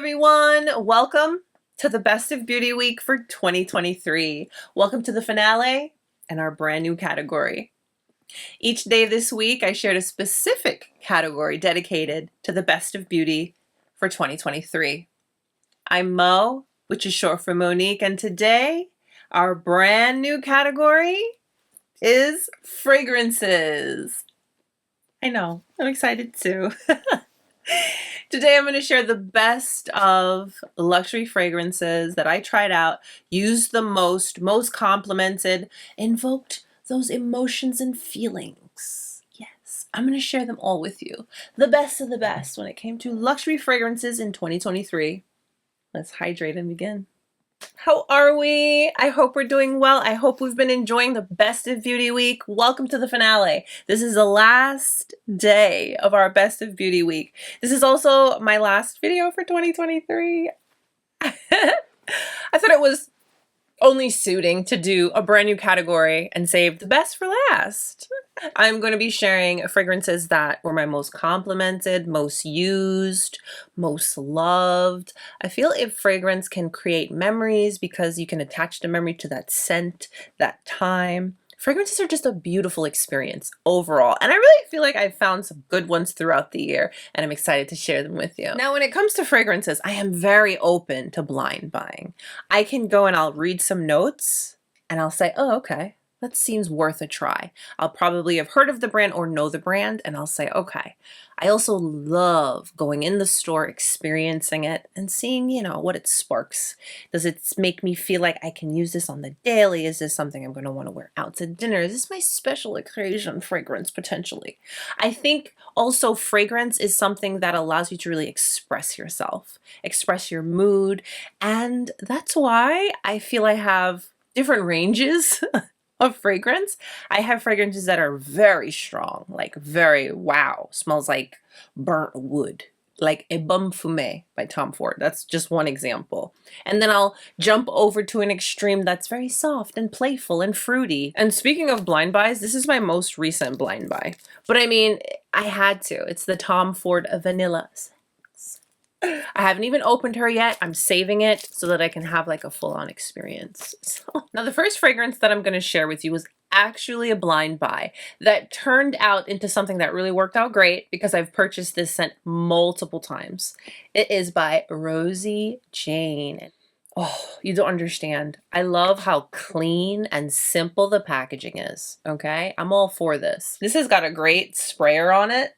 everyone. Welcome to the Best of Beauty Week for 2023. Welcome to the finale and our brand new category. Each day this week, I shared a specific category dedicated to the Best of Beauty for 2023. I'm Mo, which is short for Monique, and today our brand new category is fragrances. I know, I'm excited too. Today I'm going to share the best of luxury fragrances that I tried out, used the most complimented, invoked those emotions and feelings. Yes, I'm going to share them all with you. The best of the best when it came to luxury fragrances in 2023. Let's hydrate and begin. How are we? I hope we're doing well. I hope we've been enjoying the Best of Beauty Week. Welcome to the finale. This is the last day of our Best of Beauty Week. This is also my last video for 2023. I thought it was only suiting to do a brand new category and save the best for last. I'm going to be sharing fragrances that were my most complimented, most used, most loved. I feel if fragrance can create memories because you can attach the memory to that scent, that time. Fragrances are just a beautiful experience overall, and I really feel like I've found some good ones throughout the year, and I'm excited to share them with you. Now, when it comes to fragrances, I am very open to blind buying. I can go and I'll read some notes, and I'll say, oh, okay, that seems worth a try. I'll probably have heard of the brand or know the brand, and I'll say, okay. I also love going in the store, experiencing it, and seeing, what it sparks. Does it make me feel like I can use this on the daily? Is this something I'm going to want to wear out to dinner? Is this my special occasion fragrance, potentially? I think also fragrance is something that allows you to really express yourself, express your mood, and that's why I feel I have different ranges of fragrance. I have fragrances that are very strong, like very wow, smells like burnt wood, like a Parfume by Tom Ford. That's just one example. And then I'll jump over to an extreme that's very soft and playful and fruity. And speaking of blind buys, this is my most recent blind buy. But I mean, I had to. It's the Tom Ford Vanilla. I haven't even opened her yet. I'm saving it so that I can have like a full-on experience. Now the first fragrance that I'm going to share with you was actually a blind buy that turned out into something that really worked out great because I've purchased this scent multiple times. It is by Rosie Jane. Oh, you don't understand. I love how clean and simple the packaging is, okay? I'm all for this. This has got a great sprayer on it.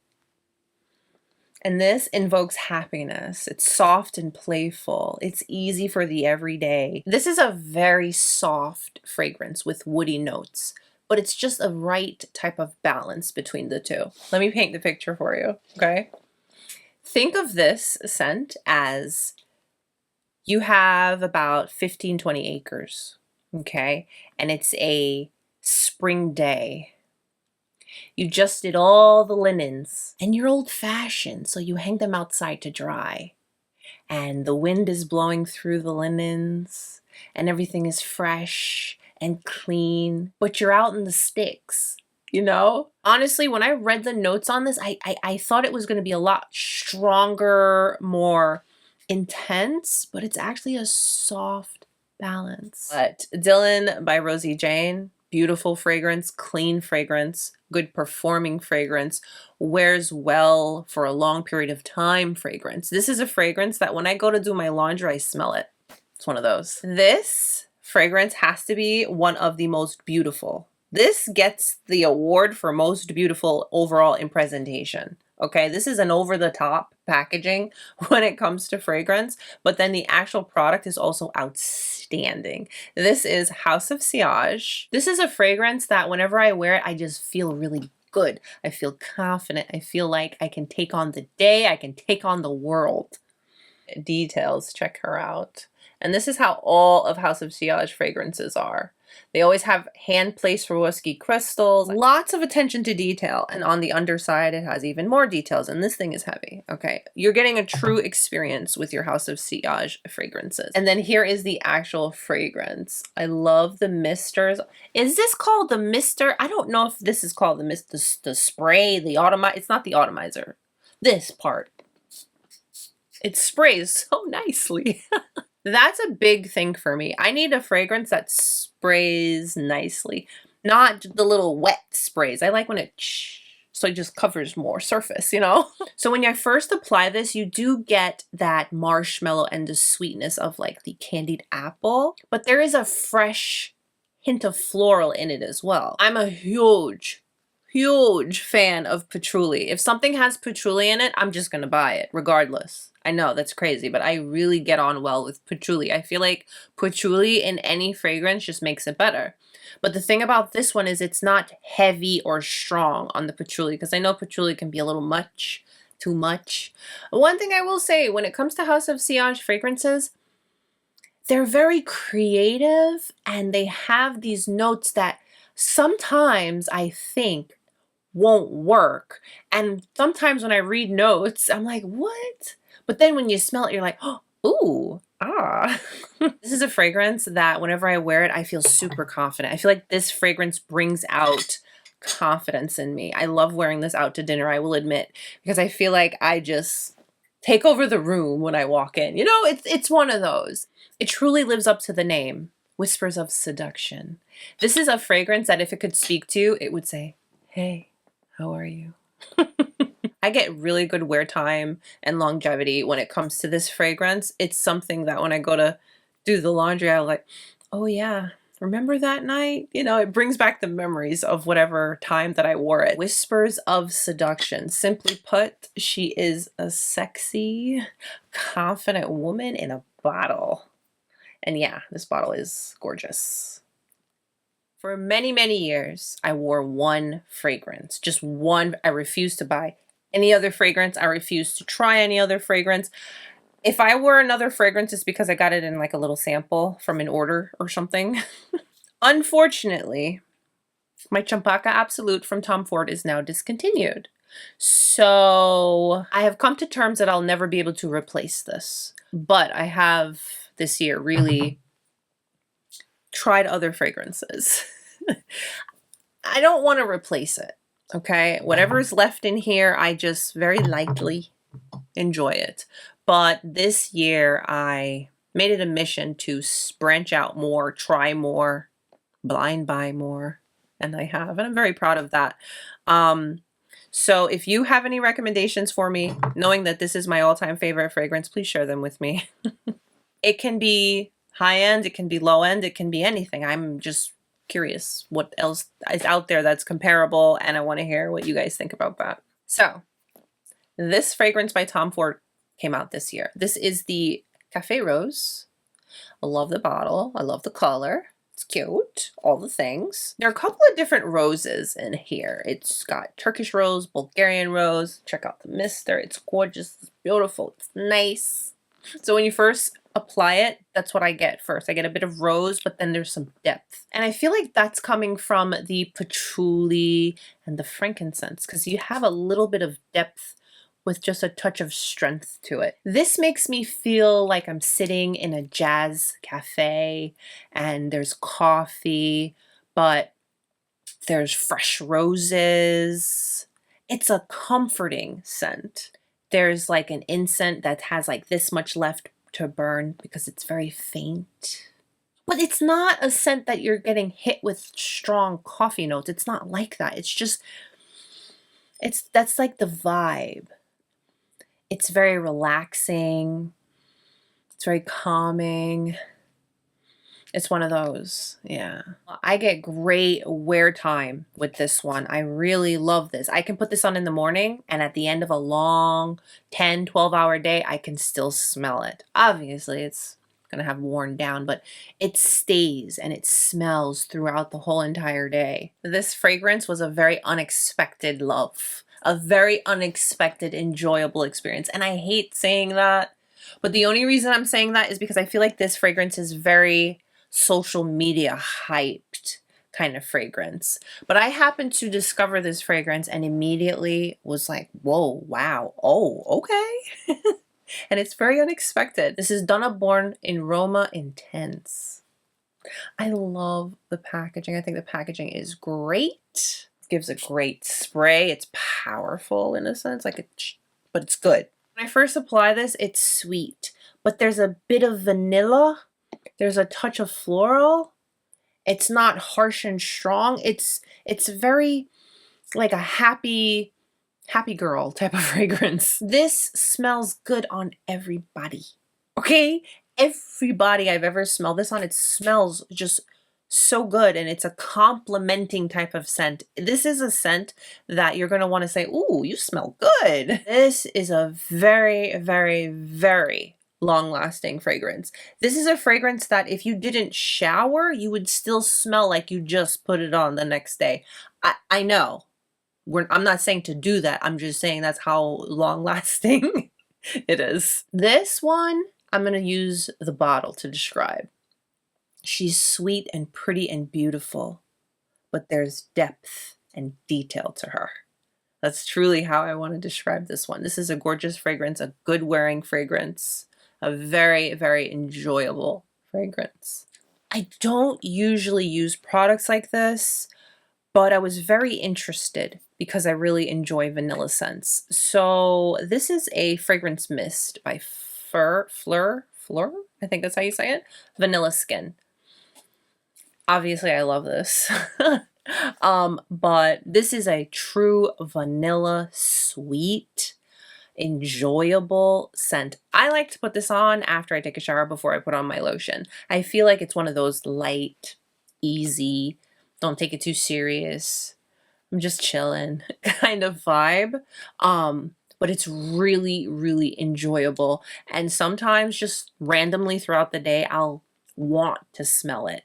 And this invokes happiness. It's soft and playful. It's easy for the everyday. This is a very soft fragrance with woody notes, but it's just a right type of balance between the two. Let me paint the picture for you, okay? Think of this scent as you have about 15, 20 acres, okay? And it's a spring day. You just did all the linens and you're old-fashioned, so you hang them outside to dry. And the wind is blowing through the linens and everything is fresh and clean, but you're out in the sticks, Honestly, when I read the notes on this, I thought it was going to be a lot stronger, more intense, but it's actually a soft balance. But Dylan by Rosie Jane, beautiful fragrance, clean fragrance, good performing fragrance, wears well for a long period of time fragrance. This is a fragrance that when I go to do my laundry, I smell it. It's one of those. This fragrance has to be one of the most beautiful. This gets the award for most beautiful overall in presentation. Okay, this is an over-the-top packaging when it comes to fragrance, but then the actual product is also outstanding. This is House of Sillage. This is a fragrance that whenever I wear it, I just feel really good. I feel confident. I feel like I can take on the day. I can take on the world. Details, check her out. And this is how all of House of Sillage fragrances are. They always have hand-placed Swarovski crystals, lots of attention to detail, and on the underside it has even more details, and this thing is heavy, okay? You're getting a true experience with your House of Sillage fragrances. And then here is the actual fragrance. I love the misters. Is this called the mister? I don't know if this is called the spray, the atomizer. It's not the atomizer. This part. It sprays so nicely. That's a big thing for me. I need a fragrance that sprays nicely, not the little wet sprays. I like when it so it just covers more surface, you know? So when I first apply this, you do get that marshmallow and the sweetness of like the candied apple, but there is a fresh hint of floral in it as well. I'm a huge fan of patchouli. If something has patchouli in it, I'm just gonna buy it regardless. I know that's crazy, but I really get on well with patchouli. I feel like patchouli in any fragrance just makes it better. But the thing about this one is it's not heavy or strong on the patchouli, because I know patchouli can be a little much, too much. One thing I will say, when it comes to House of Sillage fragrances, they're very creative and they have these notes that sometimes I think won't work. And sometimes when I read notes, I'm like, what? But then when you smell it, you're like, oh, ooh, ah. This is a fragrance that whenever I wear it, I feel super confident. I feel like this fragrance brings out confidence in me. I love wearing this out to dinner, I will admit, because I feel like I just take over the room when I walk in. You know, it's one of those. It truly lives up to the name, Whispers of Seduction. This is a fragrance that if it could speak to you, it would say, hey, how are you? I get really good wear time and longevity when it comes to this fragrance. It's something that when I go to do the laundry, I'm like, oh yeah, remember that night? You know, it brings back the memories of whatever time that I wore it. Whispers of Seduction. Simply put, she is a sexy, confident woman in a bottle. And yeah, this bottle is gorgeous. For many, many years, I wore one fragrance, just one. I refused to buy any other fragrance. I refused to try any other fragrance. If I wore another fragrance, it's because I got it in like a little sample from an order or something. Unfortunately, my Champaka Absolute from Tom Ford is now discontinued. So I have come to terms that I'll never be able to replace this. But I have this year really tried other fragrances. I don't want to replace it, okay? Whatever's left in here, I just very lightly enjoy it. But this year, I made it a mission to branch out more, try more, blind buy more, and I have, and I'm very proud of that. So if you have any recommendations for me, knowing that this is my all-time favorite fragrance, please share them with me. It can be high-end, it can be low-end, it can be anything. I'm just curious what else is out there that's comparable, and I want to hear what you guys think about that. So this fragrance by Tom Ford came out this year. This is the Cafe Rose. I love the bottle. I love the color. It's cute. All the things. There are a couple of different roses in here. It's got Turkish rose, Bulgarian rose. Check out the mister. It's gorgeous. It's beautiful. It's nice. So when you first apply it, that's what I get first. I get a bit of rose, but then there's some depth. And I feel like that's coming from the patchouli and the frankincense, because you have a little bit of depth with just a touch of strength to it. This makes me feel like I'm sitting in a jazz cafe and there's coffee, but there's fresh roses. It's a comforting scent. There's like an incense that has like this much left to burn because it's very faint. But it's not a scent that you're getting hit with strong coffee notes. It's not like that. It's just, that's like the vibe. It's very relaxing. It's very calming. It's one of those, yeah. I get great wear time with this one. I really love this. I can put this on in the morning, and at the end of a long 10, 12-hour day, I can still smell it. Obviously, it's gonna have worn down, but it stays and it smells throughout the whole entire day. This fragrance was a very unexpected love. A very unexpected, enjoyable experience. And I hate saying that, but the only reason I'm saying that is because I feel like this fragrance is very social media hyped kind of fragrance. But I happened to discover this fragrance and immediately was like, whoa, wow, oh, okay. And it's very unexpected. This is Donna born in Roma Intense. I love the packaging. I think the packaging is great. Gives a great spray. It's powerful in a sense, like but it's good. When I first apply this, it's sweet, but there's a bit of vanilla. There's a touch of floral. It's not harsh and strong. It's very like a happy girl type of fragrance. This smells good on everybody. Okay? Everybody I've ever smelled this on, it smells just so good, and it's a complimenting type of scent. This is a scent that you're going to want to say, ooh, you smell good. This is a very, very, very long-lasting fragrance. This is a fragrance that if you didn't shower, you would still smell like you just put it on the next day. I know. I'm not saying to do that. I'm just saying that's how long-lasting it is. This one, I'm going to use the bottle to describe. She's sweet and pretty and beautiful, but there's depth and detail to her. That's truly how I want to describe this one. This is a gorgeous fragrance, a good wearing fragrance, a very, very enjoyable fragrance. I don't usually use products like this, but I was very interested because I really enjoy vanilla scents. So this is a fragrance mist by FLUR, I think that's how you say it, Vanilla Skin. Obviously, I love this. But this is a true vanilla, sweet, enjoyable scent. I like to put this on after I take a shower before I put on my lotion. I feel like it's one of those light, easy, don't take it too serious, I'm just chilling kind of vibe. But it's really, really enjoyable. And sometimes just randomly throughout the day, I'll want to smell it.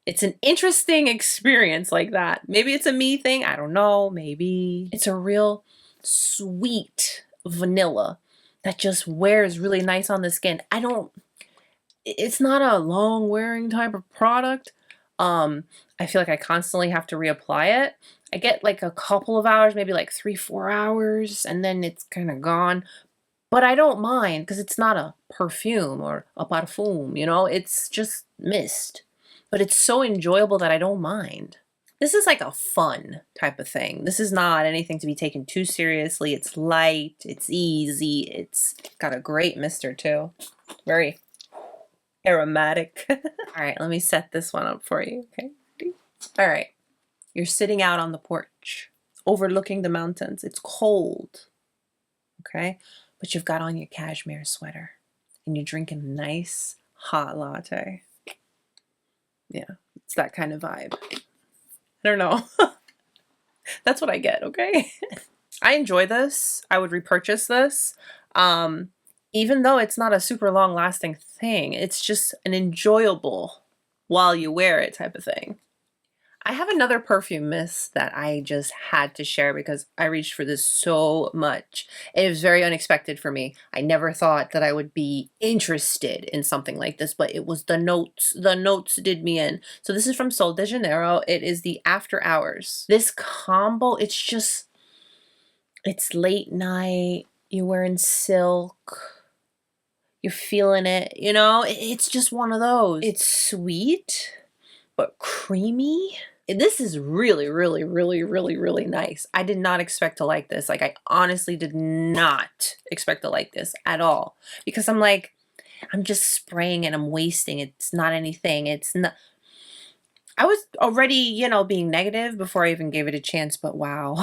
It's an interesting experience like that. Maybe it's a me thing. I don't know. Maybe it's a real sweet vanilla that just wears really nice on the skin. It's not a long wearing type of product. I feel like I constantly have to reapply it. I get like a couple of hours, maybe like 3-4 hours, and then it's kind of gone. But I don't mind because it's not a perfume or a parfum, you know? It's just mist. But it's so enjoyable that I don't mind. This is like a fun type of thing. This is not anything to be taken too seriously. It's light, it's easy, it's got a great mister too. Very aromatic. All right, let me set this one up for you, okay? All right, you're sitting out on the porch, overlooking the mountains. It's cold, okay? But you've got on your cashmere sweater and you're drinking a nice hot latte. Yeah, it's that kind of vibe. I don't know. That's what I get, okay? I enjoy this. I would repurchase this. Even though it's not a super long lasting thing, it's just an enjoyable while you wear it type of thing. I have another perfume mist that I just had to share because I reached for this so much. It was very unexpected for me. I never thought that I would be interested in something like this, but it was the notes. The notes did me in. So this is from Sol de Janeiro. It is the After Hours. This combo, it's late night. You're wearing silk. You're feeling it, you know? It's just one of those. It's sweet, but creamy. This is really, really, really, really, really nice. I did not expect to like this. Like, I honestly did not expect to like this at all. Because I'm like, I'm just spraying and I'm wasting. It's not anything. It's not. I was already, you know, being negative before I even gave it a chance, but wow.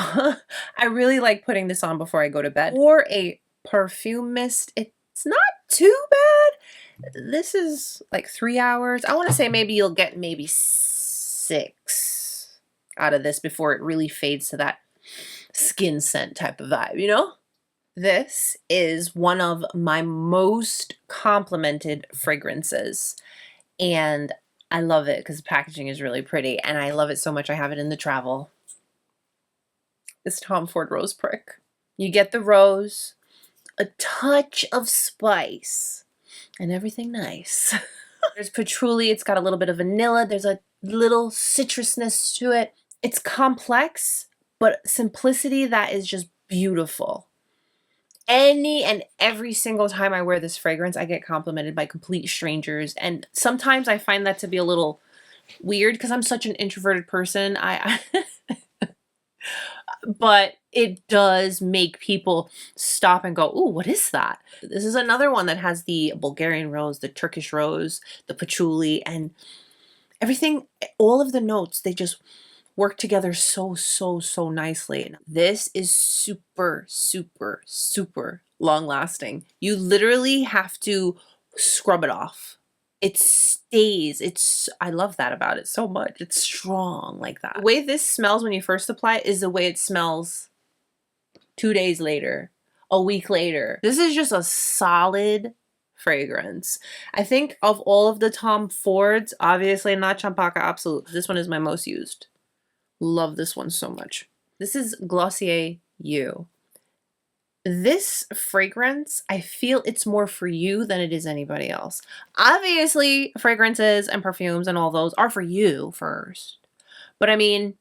I really like putting this on before I go to bed. Or a perfume mist. It's not too bad. This is like 3 hours. I want to say maybe you'll get maybe 6 out of this before it really fades to that skin scent type of vibe, you know? This is one of my most complimented fragrances, and I love it because the packaging is really pretty, and I love it so much I have it in the travel. It's Tom Ford Rose Prick. You get the rose, a touch of spice, and everything nice. There's patchouli, it's got a little bit of vanilla, there's a little citrusness to it. It's complex, but simplicity that is just beautiful. Any and every single time I wear this fragrance, I get complimented by complete strangers, and sometimes I find that to be a little weird because I'm such an introverted person. but it does make people stop and go, "Ooh, what is that?" This is another one that has the Bulgarian rose, the Turkish rose, the patchouli, and everything, all of the notes, they just work together so nicely. This is super long lasting. You literally have to scrub it off. It stays. I love that about it so much. It's strong like that. The way this smells when you first apply it is the way it smells 2 days later, a week later. This is just a solid fragrance. I think of all of the Tom Fords, obviously not Champaka Absolute. This one is my most used. Love this one so much. This is Glossier You. This fragrance, I feel it's more for you than it is anybody else. Obviously, fragrances and perfumes and all those are for you first. But I mean,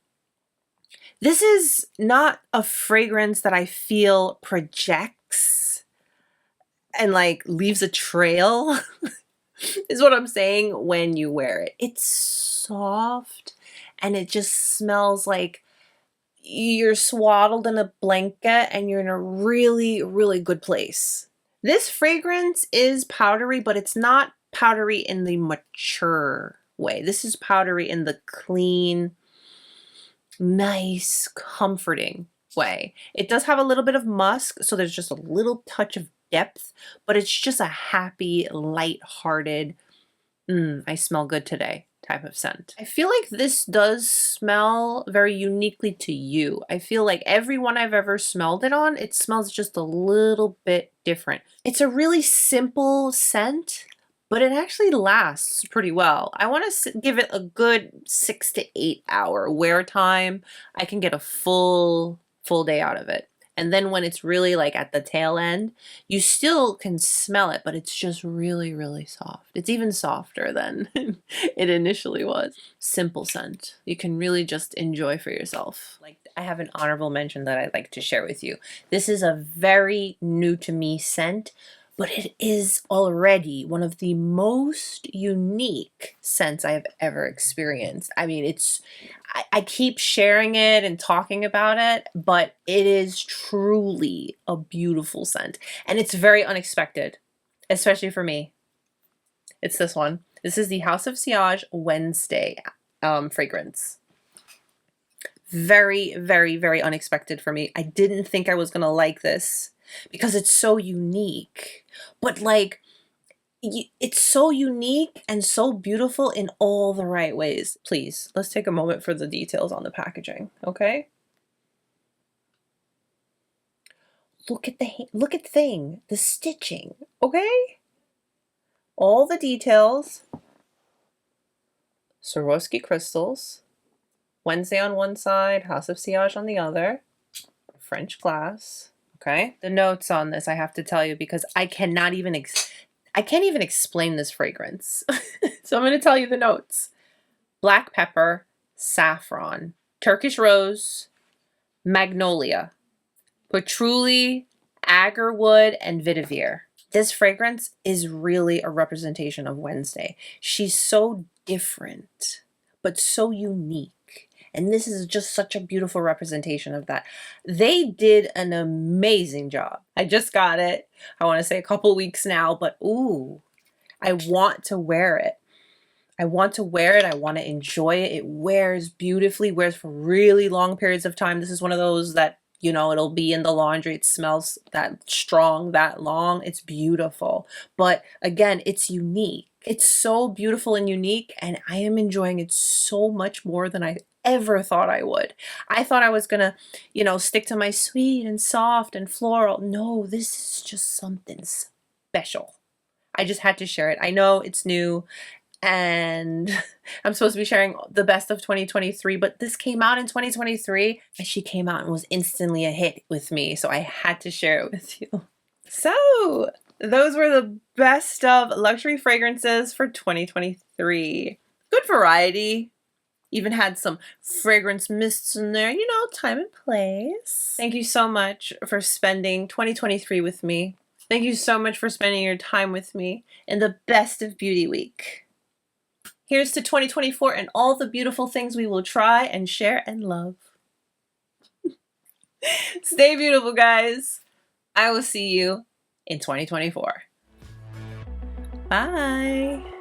this is not a fragrance that I feel projects and like leaves a trail, is what I'm saying when you wear it. It's soft and it just smells like you're swaddled in a blanket and you're in a really good place. This fragrance is powdery, but it's not powdery in the mature way. This is powdery in the clean, nice, comforting way. It does have a little bit of musk, so there's just a little touch of depth, but it's just a happy, light-hearted, I smell good today type of scent. I feel like this does smell very uniquely to you. I feel like every one I've ever smelled it on, it smells just a little bit different. It's a really simple scent, but it actually lasts pretty well. I want to give it a good 6 to 8 hour wear time. I can get a full day out of it. And then when it's really like at the tail end, you still can smell it, but it's just really soft. It's even softer than it initially was. Simple scent. You can really just enjoy for yourself. Like, I have an honorable mention that I'd like to share with you. This is a very new to me scent, but it is already one of the most unique scents I have ever experienced. I mean, I keep sharing it and talking about it, but it is truly a beautiful scent. And it's very unexpected, especially for me. It's this one. This is the House of Sillage Wednesday fragrance. Very unexpected for me. I didn't think I was gonna like this because it's so unique. But like, it's so unique and so beautiful in all the right ways. Please, let's take a moment for the details on the packaging, okay? Look at the thing, the stitching, okay? All the details. Swarovski crystals. Wednesday on one side, House of Sillage on the other. French glass, okay? The notes on this, I have to tell you, because I can't even explain this fragrance. So I'm going to tell you the notes. Black pepper, saffron, Turkish rose, magnolia, patchouli, agarwood, and vetiver. This fragrance is really a representation of Wednesday. She's so different, but so unique. And this is just such a beautiful representation of that. They did an amazing job. I just got it. I want to say a couple weeks now, but ooh, I want to wear it. I want to wear it. I want to enjoy it. It wears beautifully, wears for really long periods of time. This is one of those that, you know, it'll be in the laundry. It smells that strong, that long. It's beautiful. But again, it's unique. It's so beautiful and unique, and I am enjoying it so much more than I ever thought I would. I thought I was gonna, you know, stick to my sweet and soft and floral. No, this is just something special. I just had to share it. I know it's new and I'm supposed to be sharing the best of 2023, but this came out in 2023 and she came out and was instantly a hit with me, so I had to share it with you. So those were the best of luxury fragrances for 2023. Good variety. Even had some fragrance mists in there, you know, time and place. Thank you so much for spending 2023 with me. Thank you so much for spending your time with me in the best of beauty week. Here's to 2024 and all the beautiful things we will try and share and love. Stay beautiful, guys. I will see you in 2024. Bye.